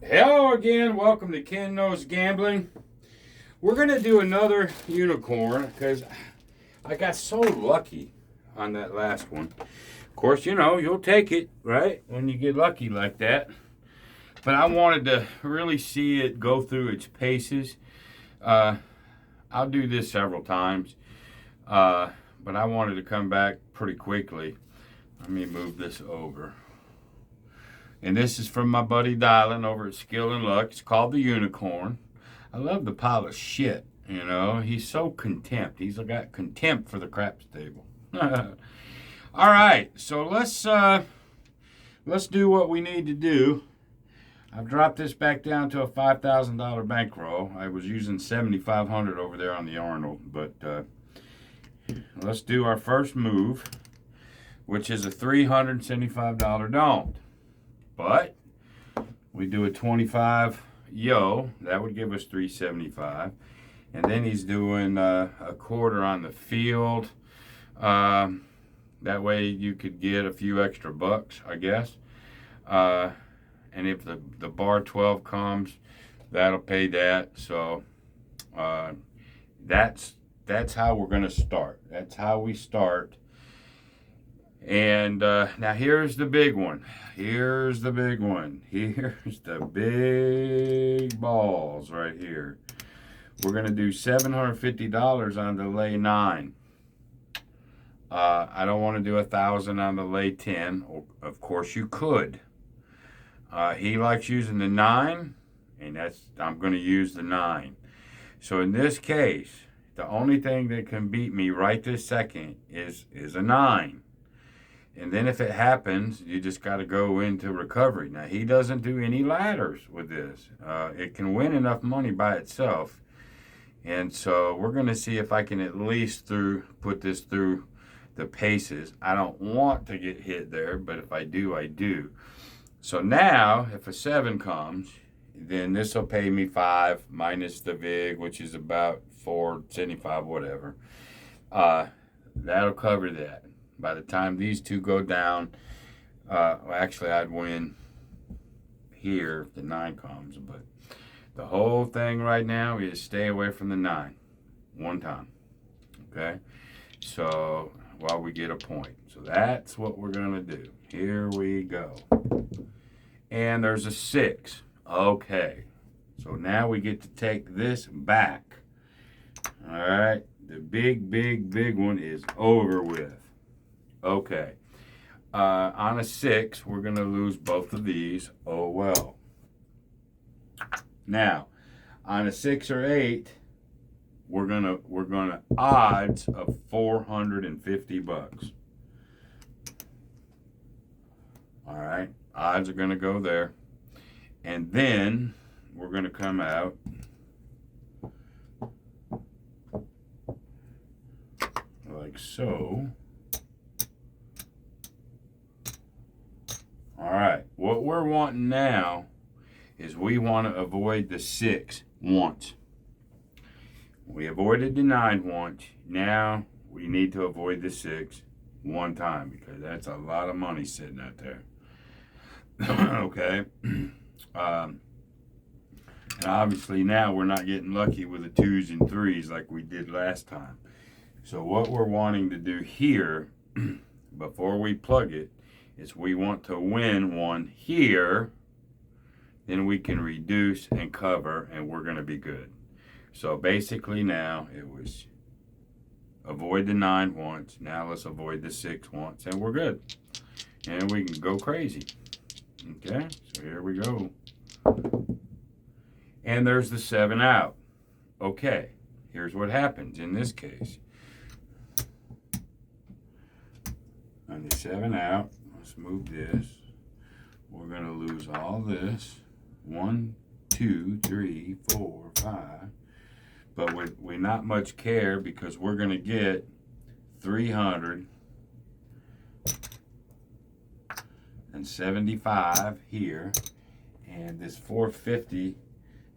Hello again. Welcome to Ken Knows Gambling. We're going to do another unicorn because I got so lucky on that last one. Of course, you know, you'll take it, right, when you get lucky like that. But I wanted to really see it go through its paces. I'll do this several times, but I wanted to come back pretty quickly. Let me move this over. And this is from my buddy Dylan over at Skill and Luck. It's called the Unicorn. I love the pile of shit, you know. He's so contempt. He's got contempt for the craps table. All right, so let's do what we need to do. I've dropped this back down to a $5,000 bankroll. I was using $7,500 over there on the Arnold, but let's do our first move, which is a $375 don't. But we do a 25 yo, that would give us 375. And then he's doing a quarter on the field. That way you could get a few extra bucks, I guess. And if the bar 12 comes, that'll pay that. So that's how we're going to start. That's how we start. And now here's the big one. Here's the big one. Here's the big balls right here. We're going to do $750 on the lay 9. I don't want to do 1,000 on the lay 10. Of course you could. He likes using the 9, and I'm going to use the 9. So in this case, the only thing that can beat me right this second is a 9. And then if it happens, you just got to go into recovery. Now, he doesn't do any ladders with this. It can win enough money by itself. And so we're going to see if I can at least put this through the paces. I don't want to get hit there, but if I do, I do. So now, if a 7 comes, then this will pay me 5 minus the VIG, which is about 475, whatever. That'll cover that. By the time these two go down, actually I'd win here if the 9 comes, but the whole thing right now is stay away from the 9 one time, okay? So while we get a point. So that's what we're going to do. Here we go. And there's a 6. Okay. So now we get to take this back. All right. The big one is over with. Okay. On a 6, we're going to lose both of these. Oh, well. Now, on a 6 or 8, we're gonna odds of 450 bucks. All right. Odds are going to go there. And then we're going to come out like so. All right, what we're wanting now is we want to avoid the 6 once. We avoided the 9 once. Now we need to avoid the 6 one time because that's a lot of money sitting out there. Okay. And obviously now we're not getting lucky with the 2s and 3s like we did last time. So what we're wanting to do here before we plug it is we want to win one here, then we can reduce and cover, and we're going to be good. So basically now it was avoid the 9 once. Now let's avoid the 6 once, and we're good. And we can go crazy. Okay, so here we go. And there's the 7 out. Okay, here's what happens in this case. On the 7 out, let's move this. We're going to lose all this. 1, 2, 3, 4, 5. But we not much care because we're going to get 375 here. And this 450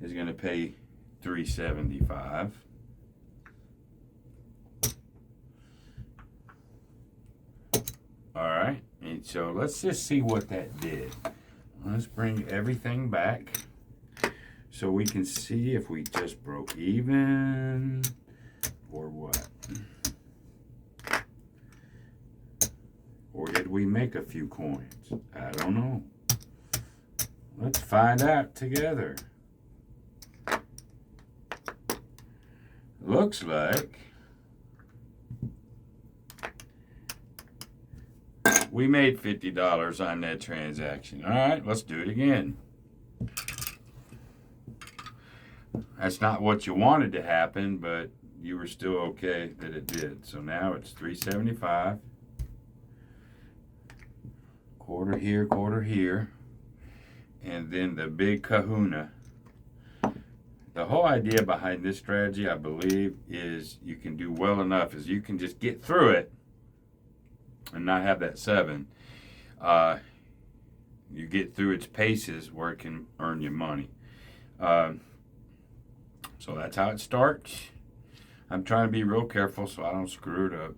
is going to pay 375. All right, and so let's just see what that did. Let's bring everything back. so we can see if we just broke even or what. Or did we make a few coins? I don't know. Let's find out together. Looks like we made $50 on that transaction. All right, let's do it again. That's not what you wanted to happen, but you were still okay that it did. So now it's $3.75. Quarter here, and then the big kahuna. The whole idea behind this strategy, I believe, is you can do well enough is you can just get through it and not have that 7. You get through its paces where it can earn you money. So that's how it starts. I'm trying to be real careful so I don't screw it up.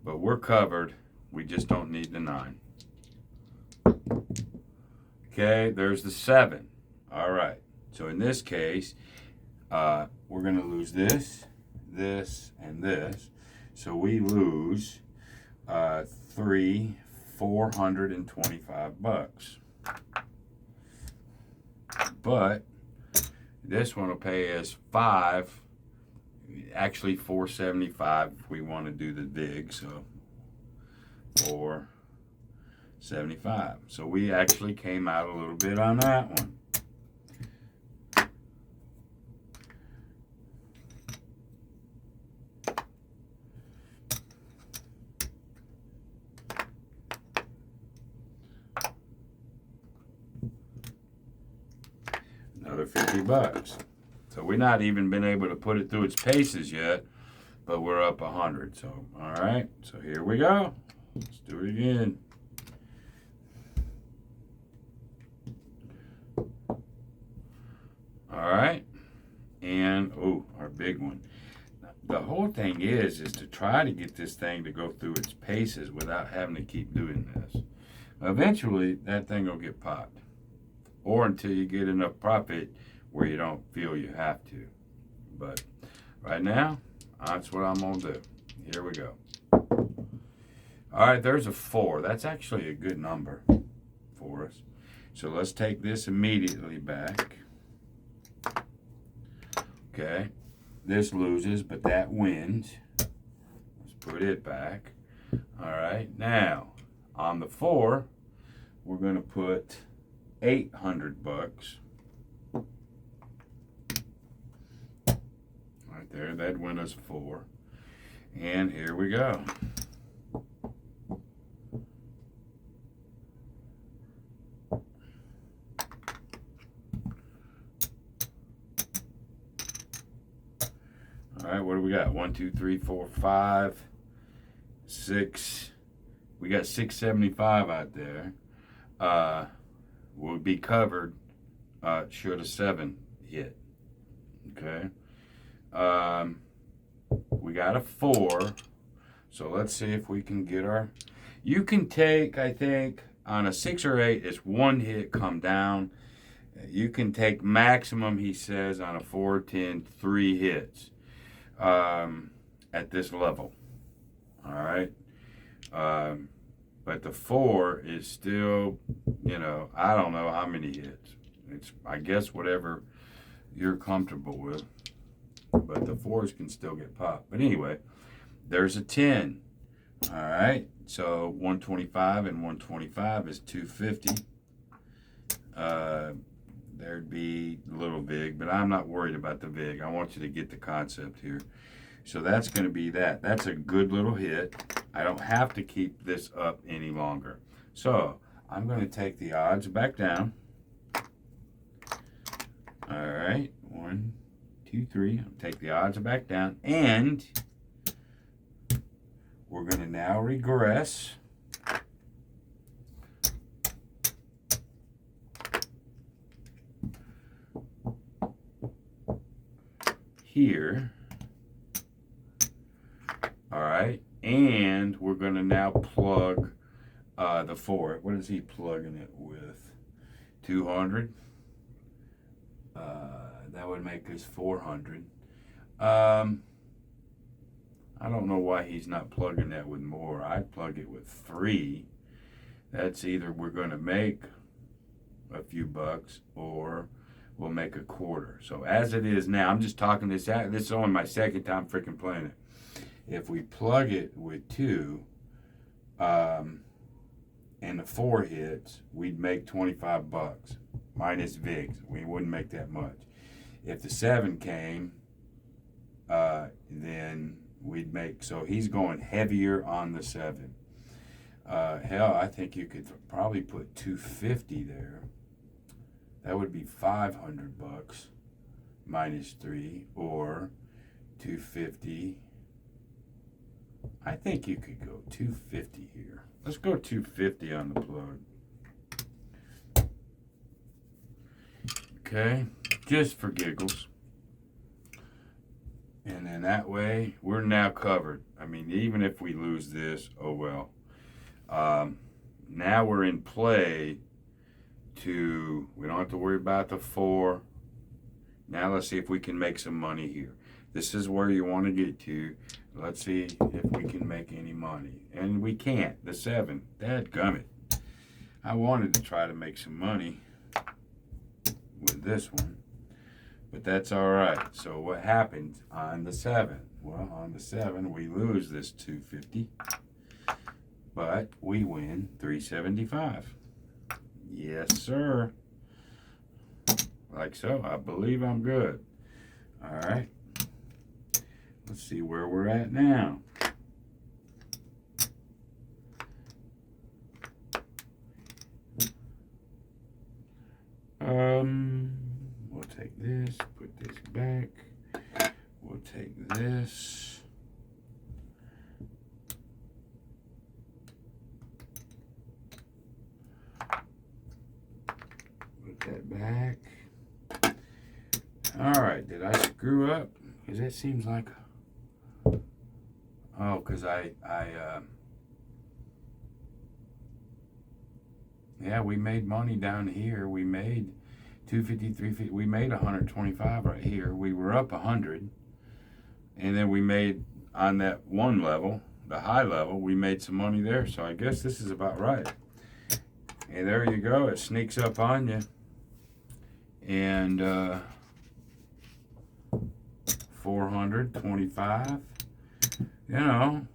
But we're covered. We just don't need the 9. Okay, there's the 7. All right. So in this case, we're going to lose this, this, and this. So we lose $425. But this one will pay us 5, actually $4.75 if we want to do the big. So $4.75. So we actually came out a little bit on that one. Another $50. So we're not even been able to put it through its paces yet, but we're up 100. So all right. So here we go. Let's do it again. All right. And our big one. The whole thing is to try to get this thing to go through its paces without having to keep doing this. Eventually, that thing will get popped. Or until you get enough profit where you don't feel you have to. But right now, that's what I'm going to do. Here we go. All right, there's a 4. That's actually a good number for us. So let's take this immediately back. Okay, this loses, but that wins. Let's put it back. All right, now on the 4, we're going to put $800. Right there, that win us 4. And here we go. All right, what do we got? 1, 2, 3, 4, 5, 6. We got 675 out there. Will be covered should a 7 hit. Okay. We got a 4. So let's see if we can get our. You can take, I think, on a 6 or 8, it's 1 hit, come down. You can take maximum, he says, on a 4, 10, 3 hits at this level. All right. But the 4 is still, I don't know how many hits. It's, I guess, whatever you're comfortable with. But the 4s can still get popped. But anyway, there's a 10. All right. So 125 and 125 is 250. There'd be a little VIG, but I'm not worried about the VIG. I want you to get the concept here. So that's going to be that. That's a good little hit. I don't have to keep this up any longer. So I'm going to take the odds back down. All right. 1, 2, 3. I'll take the odds back down. And we're going to now regress. Here. All right, and we're going to now plug the 4. What is he plugging it with? 200. That would make us 400. I don't know why he's not plugging that with more. I'd plug it with 3. That's either we're going to make a few bucks or we'll make a quarter. So as it is now, I'm just talking this out. This is only my second time freaking playing it. If we plug it with 2 and the 4 hits, we'd make 25 bucks minus VIGs. We wouldn't make that much. If the 7 came, then we'd make, so he's going heavier on the 7. Hell, I think you could probably put 250 there. That would be 500 bucks minus 3, or 250. I think you could go 250 here. Let's go 250 on the plug. Okay, just for giggles. And then that way, we're now covered. I mean, even if we lose this, oh well. Now we're in play to, we don't have to worry about the 4. Now let's see if we can make some money here. This is where you want to get to. Let's see if we can make any money. And we can't. The 7. Dadgummit. I wanted to try to make some money with this one. But that's all right. So what happens on the 7? Well, on the 7, we lose this 250. But we win 375. Yes, sir. Like so. I believe I'm good. All right. Let's see where we're at now. We'll take this, put this back. We'll take this. Put that back. All right, did I screw up? Because that seems like, oh, because yeah, we made money down here. We made 250, 350. We made 125 right here. We were up 100. And then we made, on that one level, the high level, we made some money there. So I guess this is about right. And there you go. It sneaks up on you. And 425. You know,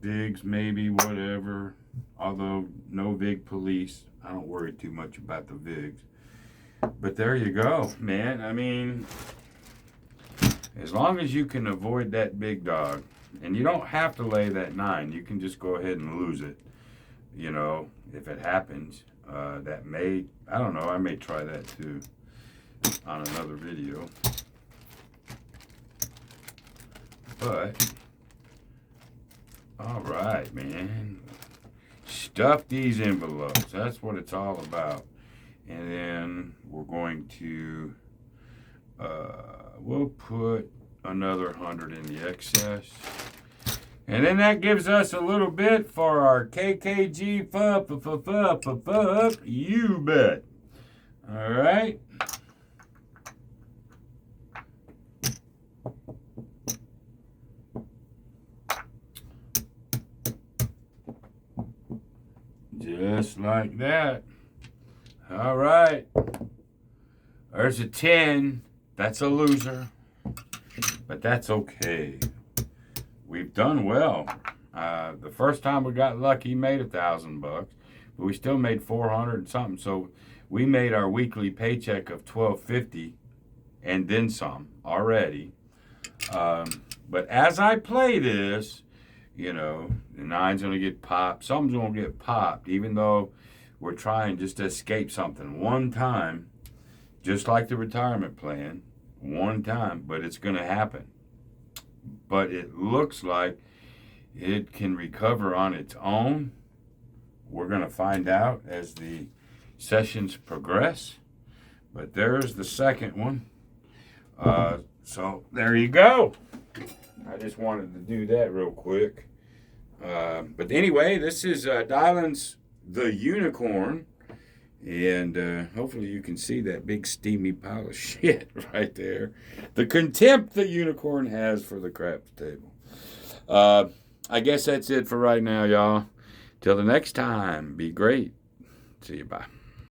VIGs maybe, whatever. Although no VIG police. I don't worry too much about the VIGs. But there you go, man. I mean, as long as you can avoid that big dog, and you don't have to lay that 9. You can just go ahead and lose it. You know, if it happens, that may, I don't know, I may try that too on another video. But, all right, man. Stuff these envelopes. That's what it's all about. And then we're going to, we'll put another 100 in the excess. And then that gives us a little bit for our KKG fup. You bet. All right. Just like that. All right. There's a 10. That's a loser. But that's okay. We've done well. The first time we got lucky, made $1,000 bucks, but we still made 400 and something. So we made our weekly paycheck of $1,250 and then some already. But as I play this, you know, the 9's going to get popped. Something's going to get popped, even though we're trying just to escape something one time, just like the retirement plan, one time, but it's going to happen. But it looks like it can recover on its own. We're going to find out as the sessions progress. But there's the second one. So there you go. I just wanted to do that real quick. But anyway, this is Dylan's The Unicorn. And hopefully you can see that big steamy pile of shit right there. The contempt the unicorn has for the craps table. I guess that's it for right now, y'all. Till the next time, be great. See you. Bye.